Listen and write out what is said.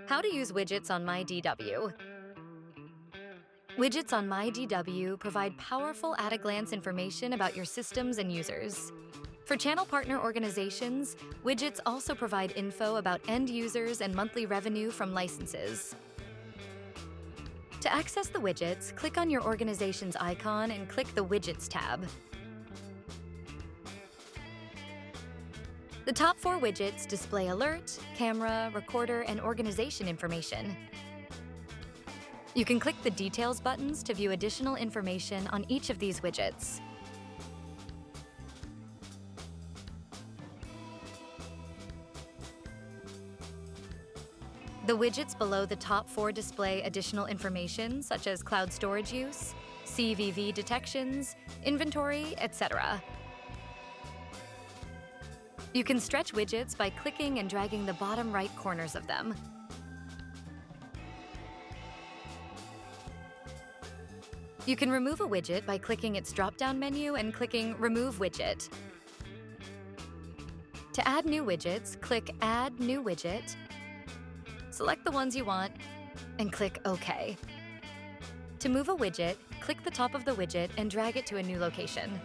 How to use widgets on myDW. Widgets on myDW provide powerful at-a-glance information about your systems and users. For channel partner organizations, widgets also provide info about end users and monthly revenue from licenses. To access the widgets, click on your organization's icon and click the Widgets tab. The top 4 widgets display alert, camera, recorder, and organization information. You can click the Details buttons to view additional information on each of these widgets. The widgets below the top 4 display additional information such as cloud storage use, CVV detections, inventory, etc. You can stretch widgets by clicking and dragging the bottom right corners of them. You can remove a widget by clicking its drop-down menu and clicking Remove Widget. To add new widgets, click Add New Widget, select the ones you want, and click OK. To move a widget, click the top of the widget and drag it to a new location.